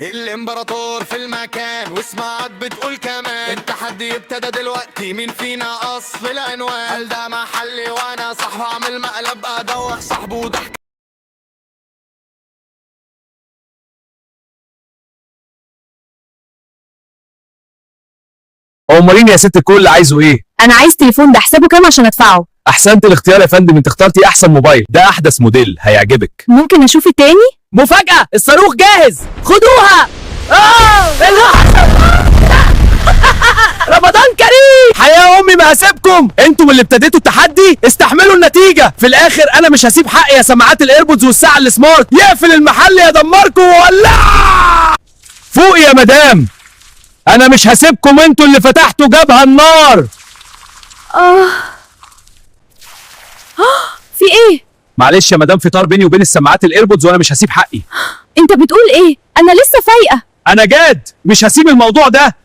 الامبراطور في المكان واسمعك بتقول كمان التحدي ابتدى دلوقتي، مين فينا اصل العنوان؟ قال ده محلي وانا صاحبه، اعمل مقلب ادوخ صاحبه وضحك. امورين يا ست الكل، عايزه ايه؟ انا عايز تليفون، ده حسابه كام عشان ادفعه؟ احسنت الاختيار يا فندم، انت اخترتي احسن موبايل، ده احدث موديل هيعجبك. ممكن اشوف التاني؟ مفاجأة، الصاروخ جاهز، خدوها. رمضان كريم. حياة امي ما هسيبكم، انتم اللي ابتديتوا التحدي، استحملوا النتيجة. في الاخر انا مش هسيب حقي يا سماعات الايربودز والساعة السمارت، يقفل المحل يا دمركم وولع. فوق يا مدام، انا مش هسيبكم، انتوا اللي فتحتوا جبهة النار. في ايه؟ معلش يا مدام، في طار بيني وبين السماعات الايربودز وانا مش هسيب حقي. انت بتقول ايه؟ انا لسه فايقه. انا جاد، مش هسيب الموضوع ده.